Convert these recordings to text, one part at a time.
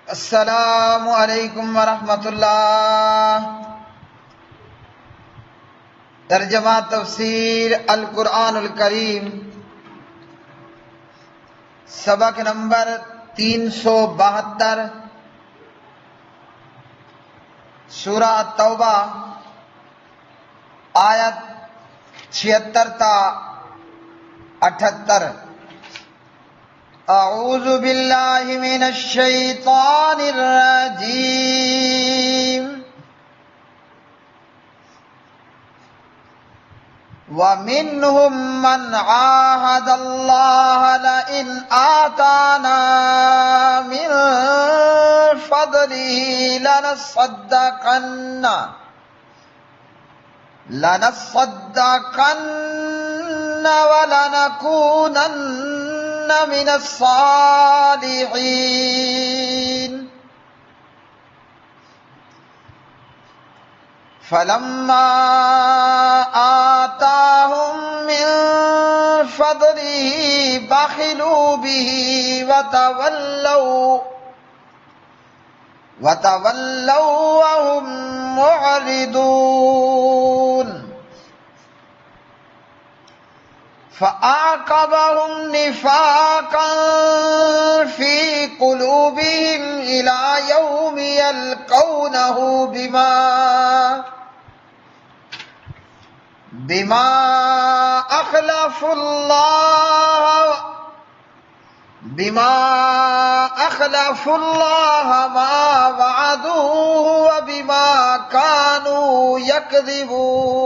السلام علیکم ورحمۃ اللہ۔ ترجمہ تفسیر القرآن الکریم، سبق نمبر 372، سورہ توبہ، آیت 76 تا 78۔ اعوذ باللہ من الشیطان الرجیم۔ وَمِنْهُمْ مَنْ عَاهَدَ اللَّهَ لَئِنْ آتَانَا مِنْ فَضْلِهِ لَنَصَّدَّقَنَّ وَلَنَكُونَنَّ مِنَ الصَّالِحِينَ۔ فَلَمَّا آتَاهُم مِّن فَضْلِهِ بَخِلُوا بِهِ وَتَوَلَّوْا وَهُم مُّعْرِضُونَ۔ فَأَعْقَبَهُمْ نِفَاقًا فِي قُلُوبِهِمْ إِلَى يَوْمِ يَلْقَوْنَهُ بِمَا أَخْلَفُوا اللَّهَ مَا وَعَدُوهُ وَبِمَا كَانُوا يَكْذِبُونَ۔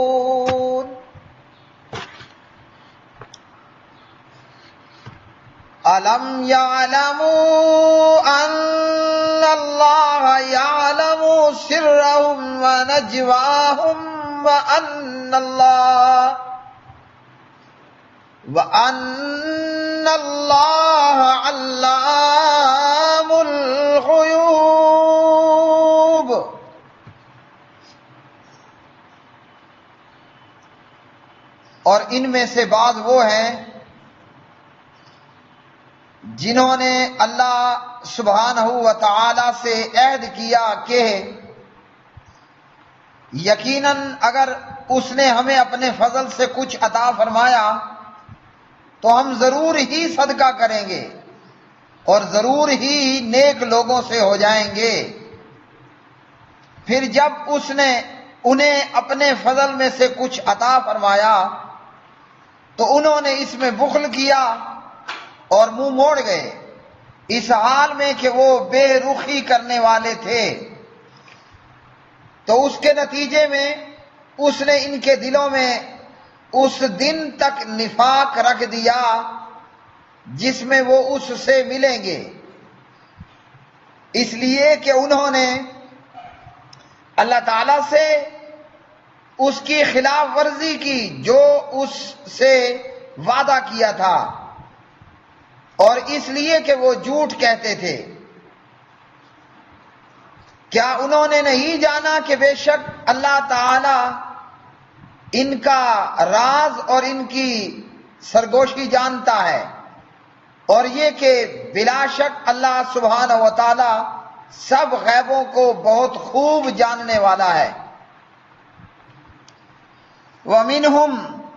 أَلَمْ يَعْلَمُوا أَنَّ اللَّهَ يَعْلَمُ سِرَّهُمْ وَنَجْوَاهُمْ وَأَنَّ اللَّهَ عَلَّامُ الْغُيُوبِ۔ اور ان میں سے بعض وہ ہیں جنہوں نے اللہ سبحانہ و تعالی سے عہد کیا کہ یقیناً اگر اس نے ہمیں اپنے فضل سے کچھ عطا فرمایا تو ہم ضرور ہی صدقہ کریں گے اور ضرور ہی نیک لوگوں سے ہو جائیں گے۔ پھر جب اس نے انہیں اپنے فضل میں سے کچھ عطا فرمایا تو انہوں نے اس میں بخل کیا اور منہ موڑ گئے، اس حال میں کہ وہ بے رخی کرنے والے تھے۔ تو اس کے نتیجے میں اس نے ان کے دلوں میں اس دن تک نفاق رکھ دیا جس میں وہ اس سے ملیں گے، اس لیے کہ انہوں نے اللہ تعالی سے اس کی خلاف ورزی کی جو اس سے وعدہ کیا تھا، اور اس لیے کہ وہ جھوٹ کہتے تھے۔ کیا انہوں نے نہیں جانا کہ بے شک اللہ تعالی ان کا راز اور ان کی سرگوشی جانتا ہے، اور یہ کہ بلا شک اللہ سبحانہ و تعالی سب غیبوں کو بہت خوب جاننے والا ہے۔ وَمِنْهُمْ،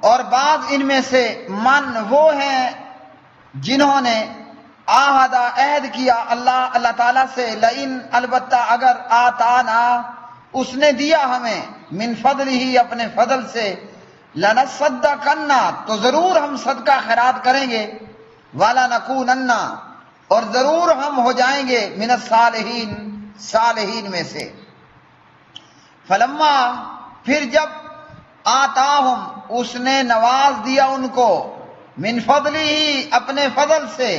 اور بعض ان میں سے من وہ ہیں جنہوں نے عہد کیا اللہ تعالیٰ سے، لئن البتہ اگر آتانا اس نے دیا ہمیں، من فضلہ اپنے فضل سے، لنصدقن تو ضرور ہم صدقہ خیرات کریں گے، ولنکونن اور ضرور ہم ہو جائیں گے، من الصالحین صالحین میں سے۔ فلما پھر جب آتاہم اس نے نواز دیا ان کو، من فضلہ اپنے فضل سے،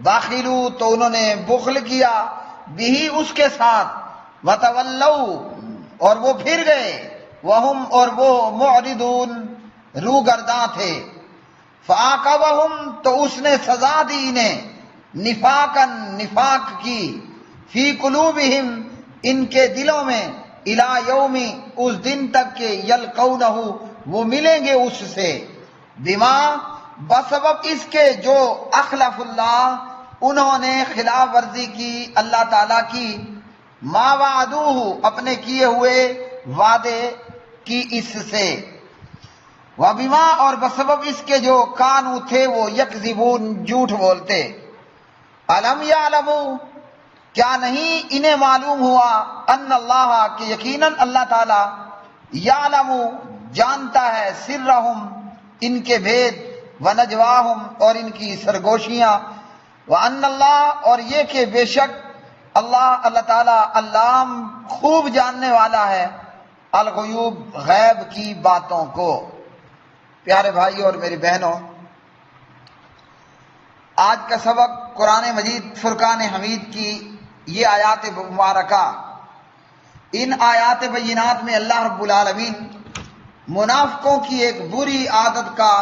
بخلوا تو انہوں نے بخل کیا، بھی اس کے ساتھ، وتولوا اور وہ پھر گئے، وہم اور وہ معرضون روگرداں تھے۔ فعاقبہم تو اس نے سزا دی انہیں، نفاقاً نفاق کی، فی قلوبہم ان کے دلوں میں، الی یوم اس دن تک کہ یلقونہ وہ ملیں گے اس سے، بما بسبب اس کے جو اخلف اللہ انہوں نے خلاف ورزی کی اللہ تعالیٰ کی، ما وعدوہ اپنے کیے ہوئے وعدے کی اس سے، وبما اور بسبب اس کے جو کانو تھے وہ یکذبون جھوٹ بولتے، الم یعلموا کیا نہیں انہیں معلوم ہوا، ان اللہ کہ یقیناً اللہ تعالی، یعلم جانتا ہے، سرہم ان کے بھید، ونجواہم اور ان کی سرگوشیاں، وان اللہ اور یہ کہ بے شک اللہ تعالی علام خوب جاننے والا ہے، الغیوب غیب کی باتوں کو۔ پیارے بھائی اور میری بہنوں، آج کا سبق قرآن مجید فرقان حمید کی یہ آیات مبارکہ، ان آیات بینات میں اللہ رب العالمین منافقوں کی ایک بری عادت کا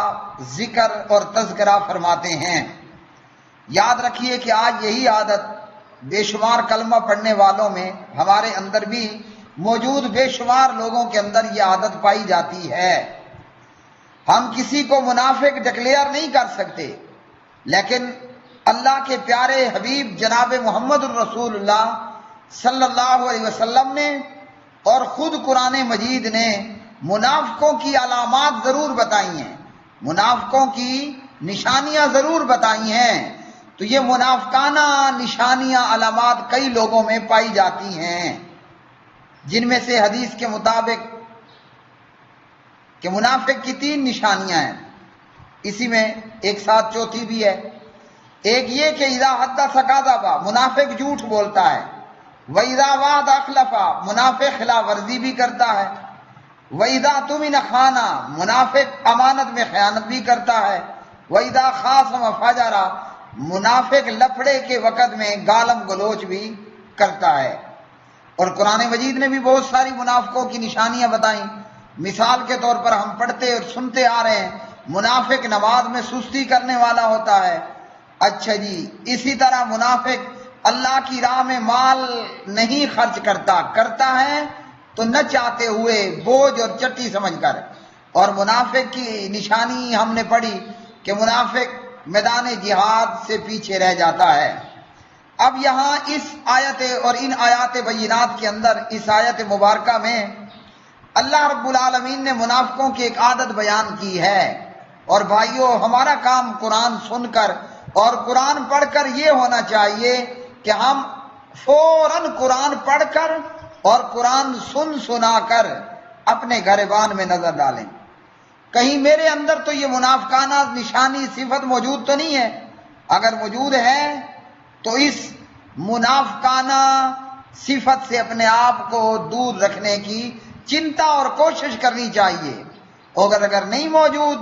ذکر اور تذکرہ فرماتے ہیں۔ یاد رکھیے کہ آج یہی عادت بے شمار کلمہ پڑھنے والوں میں، ہمارے اندر بھی موجود بے شمار لوگوں کے اندر یہ عادت پائی جاتی ہے۔ ہم کسی کو منافق ڈکلیئر نہیں کر سکتے، لیکن اللہ کے پیارے حبیب جناب محمد الرسول اللہ صلی اللہ علیہ وسلم نے اور خود قرآن مجید نے منافقوں کی علامات ضرور بتائی ہیں، منافقوں کی نشانیاں ضرور بتائی ہیں۔ تو یہ منافقانہ نشانیاں علامات کئی لوگوں میں پائی جاتی ہیں، جن میں سے حدیث کے مطابق کہ منافق کی 3 نشانیاں ہیں، اسی میں ایک ساتھ چوتھی بھی ہے۔ ایک یہ کہ اذا حدث کذب، منافق جھوٹ بولتا ہے، واذا وعد اخلف، منافق خلاف ورزی بھی کرتا ہے، واذا اؤتمن خان، منافق امانت میں خیانت بھی کرتا ہے، واذا خاصم فجر، منافق لفڑے کے وقت میں گالم گلوچ بھی کرتا ہے۔ اور قرآن مجید نے بھی بہت ساری منافقوں کی نشانیاں بتائیں۔ مثال کے طور پر ہم پڑھتے اور سنتے آ رہے ہیں، منافق نماز میں سستی کرنے والا ہوتا ہے۔ اچھا جی، اسی طرح منافق اللہ کی راہ میں مال نہیں خرچ کرتا ہے تو نہ چاہتے ہوئے، بوجھ اور چٹی سمجھ کر۔ اور منافق کی نشانی ہم نے پڑھی کہ منافق میدان جہاد سے پیچھے رہ جاتا ہے۔ اب یہاں اس آیت اور ان آیات بینات کے اندر، اس آیت مبارکہ میں اللہ رب العالمین نے منافقوں کی ایک عادت بیان کی ہے۔ اور بھائیو، ہمارا کام قرآن سن کر اور قرآن پڑھ کر یہ ہونا چاہیے کہ ہم فوراً قرآن پڑھ کر اور قرآن سنا کر اپنے گریبان میں نظر ڈالیں، کہیں میرے اندر تو یہ منافقانہ نشانی صفت موجود تو نہیں ہے۔ اگر موجود ہے تو اس منافقانہ صفت سے اپنے آپ کو دور رکھنے کی چنتا اور کوشش کرنی چاہیے، اور اگر نہیں موجود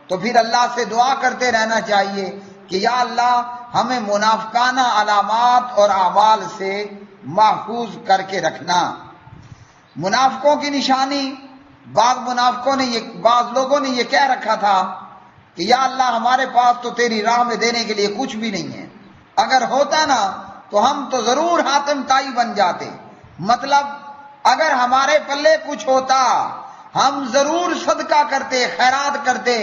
تو پھر اللہ سے دعا کرتے رہنا چاہیے کہ یا اللہ ہمیں منافقانہ علامات اور اعمال سے محفوظ کر کے رکھنا۔ منافقوں کی نشانی، بعض لوگوں نے یہ کہہ رکھا تھا کہ یا اللہ ہمارے پاس تو تیری راہ میں دینے کے لیے کچھ بھی نہیں ہے، اگر ہوتا نا تو ہم تو ضرور حاتم طائی بن جاتے، مطلب اگر ہمارے پلے کچھ ہوتا ہم ضرور صدقہ کرتے، خیرات کرتے،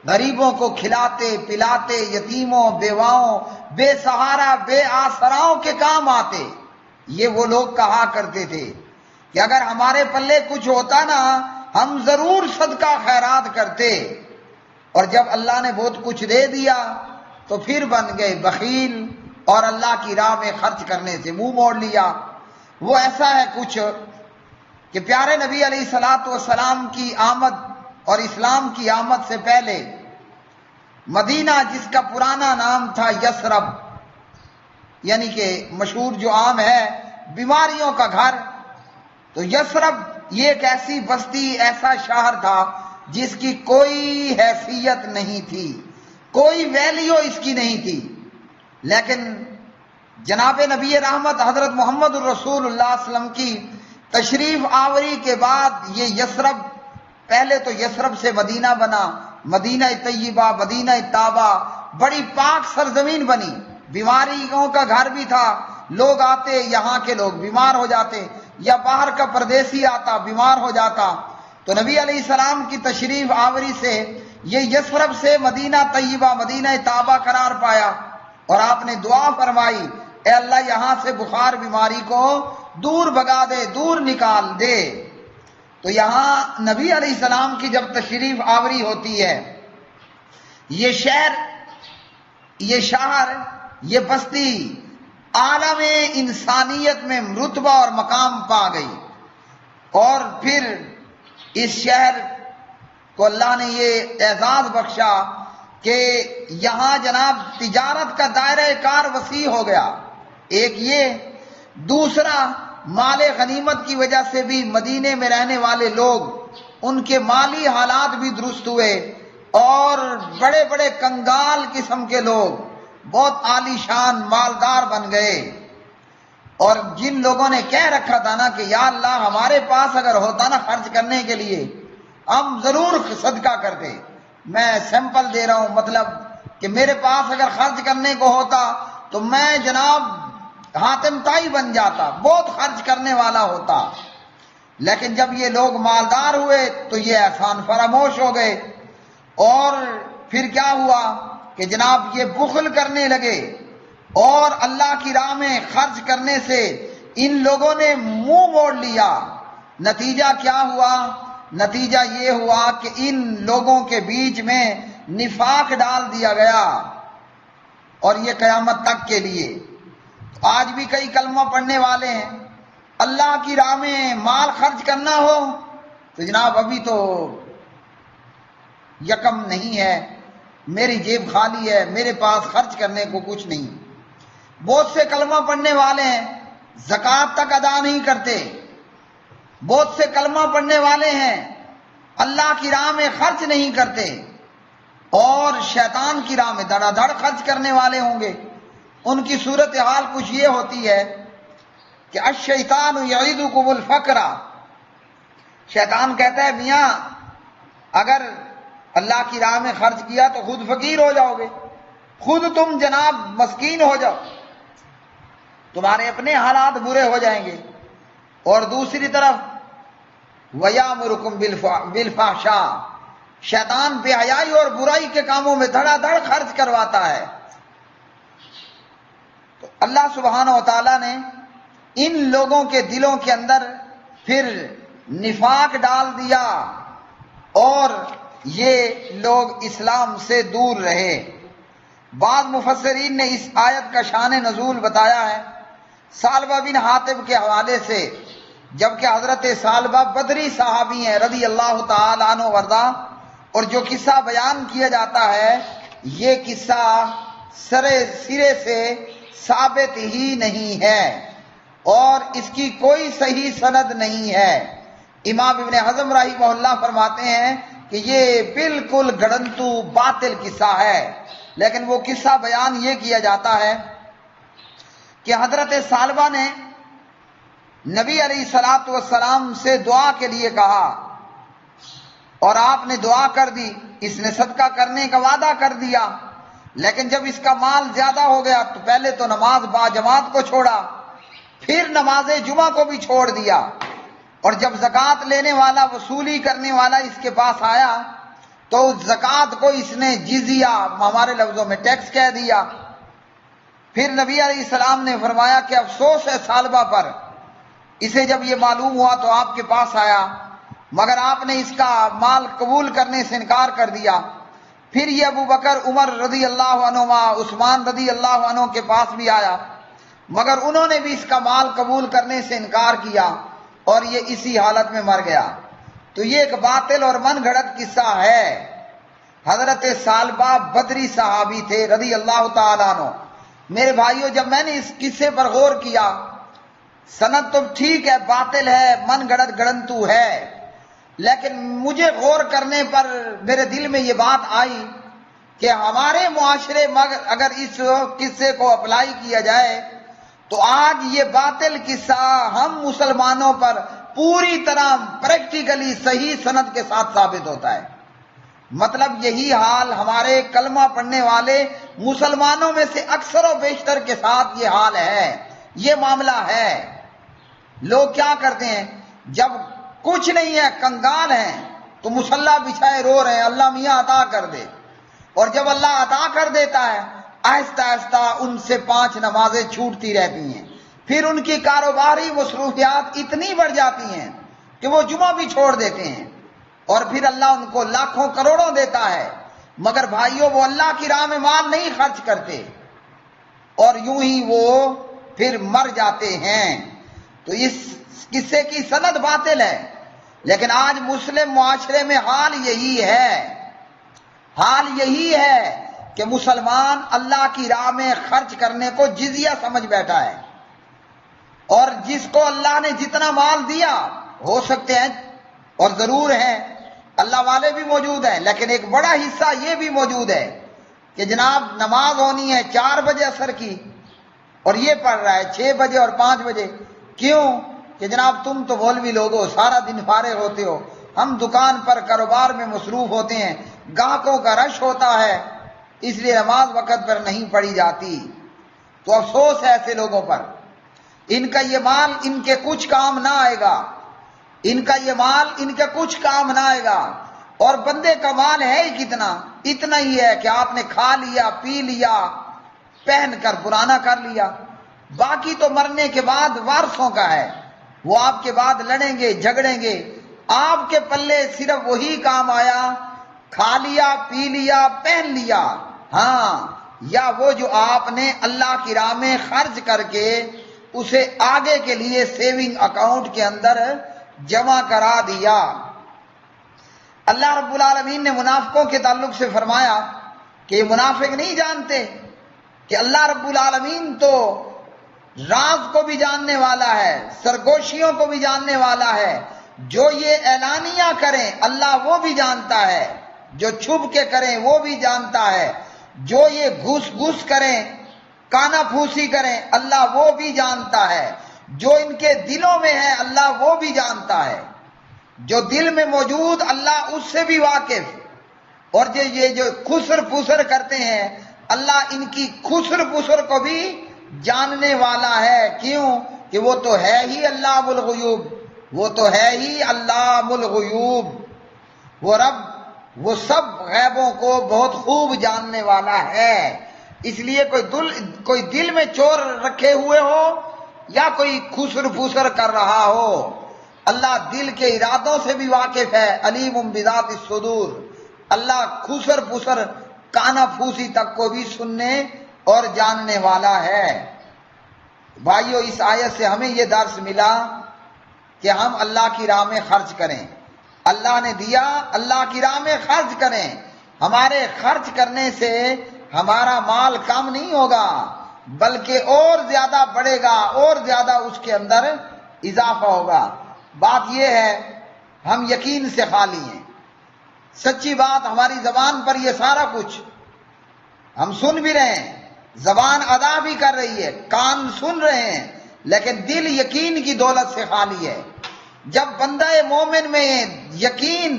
غریبوں کو کھلاتے پلاتے، یتیموں بیواؤں بے سہارا بے آسراؤں کے کام آتے۔ یہ وہ لوگ کہا کرتے تھے کہ اگر ہمارے پلے کچھ ہوتا نا ہم ضرور صدقہ خیرات کرتے، اور جب اللہ نے بہت کچھ دے دیا تو پھر بن گئے بخیل اور اللہ کی راہ میں خرچ کرنے سے منہ موڑ لیا۔ وہ ایسا ہے کچھ کہ پیارے نبی علیہ الصلوۃ والسلام کی آمد اور اسلام کی آمد سے پہلے مدینہ، جس کا پرانا نام تھا یثرب، یعنی کہ مشہور جو عام ہے بیماریوں کا گھر، تو یثرب یہ ایک ایسی بستی، ایسا شہر تھا جس کی کوئی حیثیت نہیں تھی، کوئی ویلیو اس کی نہیں تھی۔ لیکن جناب نبی رحمت حضرت محمد الرسول اللہ صلی اللہ علیہ وسلم کی تشریف آوری کے بعد یہ یثرب، پہلے تو یثرب سے مدینہ بنا، مدینہ طیبہ، مدینہ طابہ، بڑی پاک سرزمین بنی، بیماریوں کا گھر بھی تھا، لوگ آتے، یہاں کے لوگ بیمار ہو جاتے، یا باہر کا پردیسی آتا بیمار ہو جاتا، تو نبی علیہ السلام کی تشریف آوری سے یہ یثرب سے مدینہ طیبہ، مدینہ طابہ قرار پایا۔ اور آپ نے دعا فرمائی اے اللہ یہاں سے بخار بیماری کو دور بھگا دے، دور نکال دے۔ تو یہاں نبی علیہ السلام کی جب تشریف آوری ہوتی ہے، یہ شہر، یہ شہر، یہ بستی عالم انسانیت میں رتبہ اور مقام پا گئی، اور پھر اس شہر کو اللہ نے یہ اعزاز بخشا کہ یہاں جناب تجارت کا دائرہ کار وسیع ہو گیا۔ ایک یہ، دوسرا مال غنیمت کی وجہ سے بھی مدینے میں رہنے والے لوگ، ان کے مالی حالات بھی درست ہوئے، اور بڑے بڑے کنگال قسم کے لوگ بہت عالی شان مالدار بن گئے۔ اور جن لوگوں نے کہہ رکھا تھا نا کہ یا اللہ ہمارے پاس اگر ہوتا نا خرچ کرنے کے لیے ہم ضرور صدقہ کرتے، میں سیمپل دے رہا ہوں، مطلب کہ میرے پاس اگر خرچ کرنے کو ہوتا تو میں جناب حاتم طائی بن جاتا، بہت خرچ کرنے والا ہوتا۔ لیکن جب یہ لوگ مالدار ہوئے تو یہ احسان فراموش ہو گئے، اور پھر کیا ہوا کہ جناب یہ بخل کرنے لگے، اور اللہ کی راہ میں خرچ کرنے سے ان لوگوں نے منہ موڑ لیا۔ نتیجہ کیا ہوا؟ نتیجہ یہ ہوا کہ ان لوگوں کے بیچ میں نفاق ڈال دیا گیا، اور یہ قیامت تک کے لیے۔ آج بھی کئی کلمہ پڑھنے والے ہیں، اللہ کی راہ میں مال خرچ کرنا ہو تو جناب ابھی تو یکم نہیں ہے، میری جیب خالی ہے، میرے پاس خرچ کرنے کو کچھ نہیں۔ بہت سے کلمہ پڑھنے والے ہیں زکوٰۃ تک ادا نہیں کرتے، بہت سے کلمہ پڑھنے والے ہیں اللہ کی راہ میں خرچ نہیں کرتے، اور شیطان کی راہ میں دھڑا دھڑ خرچ کرنے والے ہوں گے۔ ان کی صورتحال کچھ یہ ہوتی ہے کہ الشیطان یعیدکم الفقر، شیطان کہتا ہے میاں اگر اللہ کی راہ میں خرچ کیا تو خود فقیر ہو جاؤ گے، خود تم جناب مسکین ہو جاؤ، تمہارے اپنے حالات برے ہو جائیں گے۔ اور دوسری طرف وَيَأْمُرُكُمْ بِالْفَحْشَاءِ، شیطان بے حیائی اور برائی کے کاموں میں دھڑا دھڑ خرچ کرواتا ہے۔ تو اللہ سبحانہ و تعالیٰ نے ان لوگوں کے دلوں کے اندر پھر نفاق ڈال دیا، اور یہ لوگ اسلام سے دور رہے۔ بعض مفسرین نے اس آیت کا شان نزول بتایا ہے ثعلبہ بن حاطب کے حوالے سے، جبکہ حضرت ثعلبہ بدری صحابی ہیں رضی اللہ تعالی عنہ وارضاہ، اور جو قصہ بیان کیا جاتا ہے یہ قصہ سرے سے ثابت ہی نہیں ہے، اور اس کی کوئی صحیح سند نہیں ہے۔ امام ابن حزم رحمہ اللہ فرماتے ہیں کہ یہ بالکل گڑنتو باطل قصہ ہے، لیکن وہ قصہ بیان یہ کیا جاتا ہے کہ حضرت ثعلبہ نے نبی علیہ الصلوۃ والسلام سے دعا کے لیے کہا، اور آپ نے دعا کر دی، اس نے صدقہ کرنے کا وعدہ کر دیا، لیکن جب اس کا مال زیادہ ہو گیا تو پہلے تو نماز با جماعت کو چھوڑا، پھر نماز جمعہ کو بھی چھوڑ دیا، اور جب زکوٰۃ لینے والا وصولی کرنے والا اس کے پاس آیا تو زکوٰۃ کو اس نے جزیہ، ہمارے لفظوں میں ٹیکس کہہ دیا۔ پھر نبی علیہ السلام نے فرمایا کہ افسوس ہے ثعلبہ پر، اسے جب یہ معلوم ہوا تو آپ کے پاس آیا، مگر آپ نے اس کا مال قبول کرنے سے انکار کر دیا۔ پھر یہ ابو بکر، عمر رضی اللہ عنہما، عثمان رضی اللہ عنہ کے پاس بھی آیا، مگر انہوں نے بھی اس کا مال قبول کرنے سے انکار کیا، اور یہ اسی حالت میں مر گیا۔ تو یہ ایک باطل اور من گھڑت قصہ ہے۔ حضرت ثعلبہ بدری صحابی تھے رضی اللہ تعالیٰ عنہ۔ میرے بھائیوں، جب میں نے اس قصے پر غور کیا، سند تو ٹھیک ہے، باطل ہے، من گھڑت گڑنتو ہے، لیکن مجھے غور کرنے پر میرے دل میں یہ بات آئی کہ ہمارے معاشرے میں اگر اس قصے کو اپلائی کیا جائے تو آج یہ باطل قصہ ہم مسلمانوں پر پوری طرح پریکٹیکلی صحیح سند کے ساتھ ثابت ہوتا ہے۔ مطلب یہی حال ہمارے کلمہ پڑھنے والے مسلمانوں میں سے اکثر و بیشتر کے ساتھ یہ حال ہے، یہ معاملہ ہے۔ لوگ کیا کرتے ہیں، جب کچھ نہیں ہے، کنگال ہیں، تو مصلی بچھائے رو رہے ہیں اللہ میاں عطا کر دے، اور جب اللہ عطا کر دیتا ہے آہستہ آہستہ ان سے 5 نمازیں چھوٹتی رہتی ہیں، پھر ان کی کاروباری مصروفیات اتنی بڑھ جاتی ہیں کہ وہ جمعہ بھی چھوڑ دیتے ہیں، اور پھر اللہ ان کو لاکھوں کروڑوں دیتا ہے، مگر بھائیوں وہ اللہ کی راہ میں مال نہیں خرچ کرتے، اور یوں ہی وہ پھر مر جاتے ہیں۔ تو اس قصے کی سند باطل ہے، لیکن آج مسلم معاشرے میں حال یہی ہے کہ مسلمان اللہ کی راہ میں خرچ کرنے کو جزیہ سمجھ بیٹھا ہے، اور جس کو اللہ نے جتنا مال دیا، ہو سکتے ہیں اور ضرور ہیں اللہ والے بھی موجود ہیں، لیکن ایک بڑا حصہ یہ بھی موجود ہے کہ جناب نماز ہونی ہے 4 بجے عصر کی، اور یہ پڑھ رہا ہے 6 بجے اور 5 بجے۔ کیوں؟ کہ جناب تم تو مولوی لوگ ہو، سارا دن فارغ ہوتے ہو، ہم دکان پر کاروبار میں مصروف ہوتے ہیں، گاہکوں کا رش ہوتا ہے، اس لیے نماز وقت پر نہیں پڑھی جاتی۔ تو افسوس ہے ایسے لوگوں پر، ان کا یہ مال ان کے کچھ کام نہ آئے گا، ان کا یہ مال ان کے کچھ کام نہ آئے گا۔ اور بندے کا مال ہے ہی کتنا؟ اتنا ہی ہے کہ آپ نے کھا لیا، پی لیا، پہن کر پرانا کر لیا، باقی تو مرنے کے بعد وارثوں کا ہے، وہ آپ کے بعد لڑیں گے، جھگڑیں گے۔ آپ کے پلے صرف وہی کام آیا، کھا لیا، پی لیا، پہن لیا، ہاں، یا وہ جو آپ نے اللہ کی راہ میں خرچ کر کے اسے آگے کے لیے سیونگ اکاؤنٹ کے اندر جمع کرا دیا۔ اللہ رب العالمین نے منافقوں کے تعلق سے فرمایا کہ یہ منافق نہیں جانتے کہ اللہ رب العالمین تو راز کو بھی جاننے والا ہے، سرگوشیوں کو بھی جاننے والا ہے، جو یہ اعلانیہ کریں اللہ وہ بھی جانتا ہے، جو چھپ کے کریں وہ بھی جانتا ہے، جو یہ گھس کریں، کانا پھوسی کریں اللہ وہ بھی جانتا ہے، جو ان کے دلوں میں ہے اللہ وہ بھی جانتا ہے، جو دل میں موجود اللہ اس سے بھی واقف، اور یہ جو خسر پھسر کرتے ہیں اللہ ان کی خسر پھسر کو بھی جاننے والا ہے۔ کیوں؟ کہ وہ تو ہے ہی علام الغیوب، وہ تو ہے ہی علام الغیوب، وہ رب وہ سب غیبوں کو بہت خوب جاننے والا ہے۔ اس لیے کوئی دل میں چور رکھے ہوئے ہو یا کوئی خسر پھسر کر رہا ہو، اللہ دل کے ارادوں سے بھی واقف ہے، علیم بذات الصدور، اللہ خسر پھسر کانا پھوسی تک کو بھی سننے اور جاننے والا ہے۔ بھائیو اس آیت سے ہمیں یہ درس ملا کہ ہم اللہ کی راہ میں خرچ کریں، اللہ نے دیا اللہ کی راہ میں خرچ کریں، ہمارے خرچ کرنے سے ہمارا مال کم نہیں ہوگا بلکہ اور زیادہ بڑھے گا، اور زیادہ اس کے اندر اضافہ ہوگا۔ بات یہ ہے ہم یقین سے خالی ہیں، سچی بات ہماری زبان پر یہ سارا کچھ ہم سن بھی رہے ہیں، زبان ادا بھی کر رہی ہے، کان سن رہے ہیں، لیکن دل یقین کی دولت سے خالی ہے۔ جب بندہ مومن میں یقین،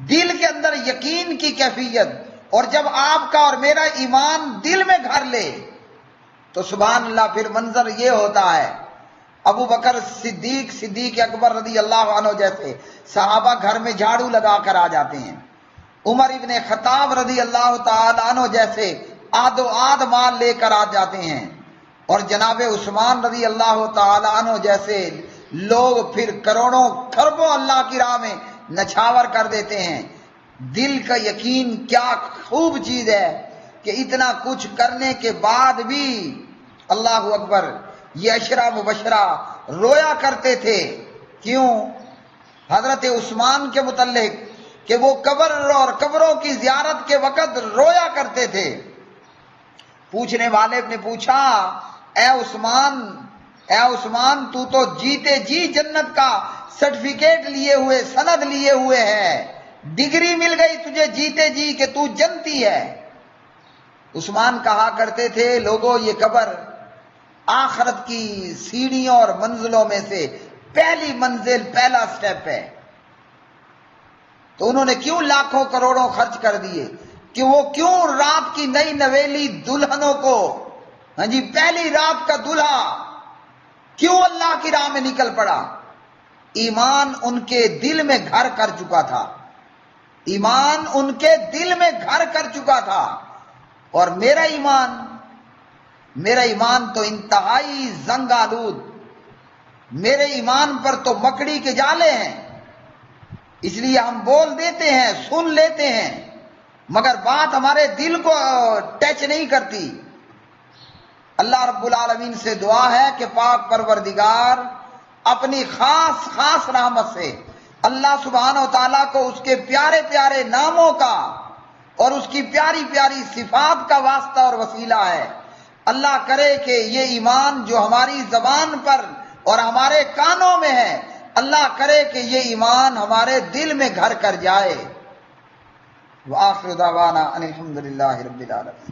دل کے اندر یقین کی کیفیت، اور جب آپ کا اور میرا ایمان دل میں گھر لے تو سبحان اللہ پھر منظر یہ ہوتا ہے، ابو بکر صدیق اکبر رضی اللہ عنہ جیسے صحابہ گھر میں جھاڑو لگا کر آ جاتے ہیں، عمر ابن خطاب رضی اللہ تعالی عنہ جیسے آدھ مال لے کر آ جاتے ہیں، اور جناب عثمان رضی اللہ تعالی عنہ جیسے لوگ پھر کروڑوں خربوں اللہ کی راہ میں نچھاور کر دیتے ہیں۔ دل کا یقین کیا خوب چیز ہے کہ اتنا کچھ کرنے کے بعد بھی اللہ اکبر یہ عشرہ مبشرہ رویا کرتے تھے۔ کیوں؟ حضرت عثمان کے متعلق کہ وہ قبر اور قبروں کی زیارت کے وقت رویا کرتے تھے۔ پوچھنے والے نے پوچھا اے عثمان تو جیتے جی جنت کا سرٹیفکیٹ لیے ہوئے، سند لیے ہوئے ہے، ڈگری مل گئی تجھے جیتے جی کہ تو جنتی ہے۔ عثمان کہا کرتے تھے لوگوں یہ قبر آخرت کی سیڑھیوں اور منزلوں میں سے پہلی منزل، پہلا سٹیپ ہے۔ تو انہوں نے کیوں لاکھوں کروڑوں خرچ کر دیے کہ وہ کیوں رات کی نئی نویلی دلہنوں کو، ہاں جی پہلی رات کا دلہا کیوں اللہ کی راہ میں نکل پڑا؟ ایمان ان کے دل میں گھر کر چکا تھا، ایمان ان کے دل میں گھر کر چکا تھا، اور میرا ایمان میرا ایمان تو انتہائی زنگ آلود، میرے ایمان پر تو مکڑی کے جالے ہیں، اس لیے ہم بول دیتے ہیں، سن لیتے ہیں، مگر بات ہمارے دل کو ٹچ نہیں کرتی۔ اللہ رب العالمین سے دعا ہے کہ پاک پروردگار اپنی خاص خاص رحمت سے اللہ سبحانہ و تعالیٰ کو اس کے پیارے پیارے ناموں کا اور اس کی پیاری پیاری صفات کا واسطہ اور وسیلہ ہے، اللہ کرے کہ یہ ایمان جو ہماری زبان پر اور ہمارے کانوں میں ہے، اللہ کرے کہ یہ ایمان ہمارے دل میں گھر کر جائے۔ وآخر دعوانا ان الحمد للہ رب العالمین۔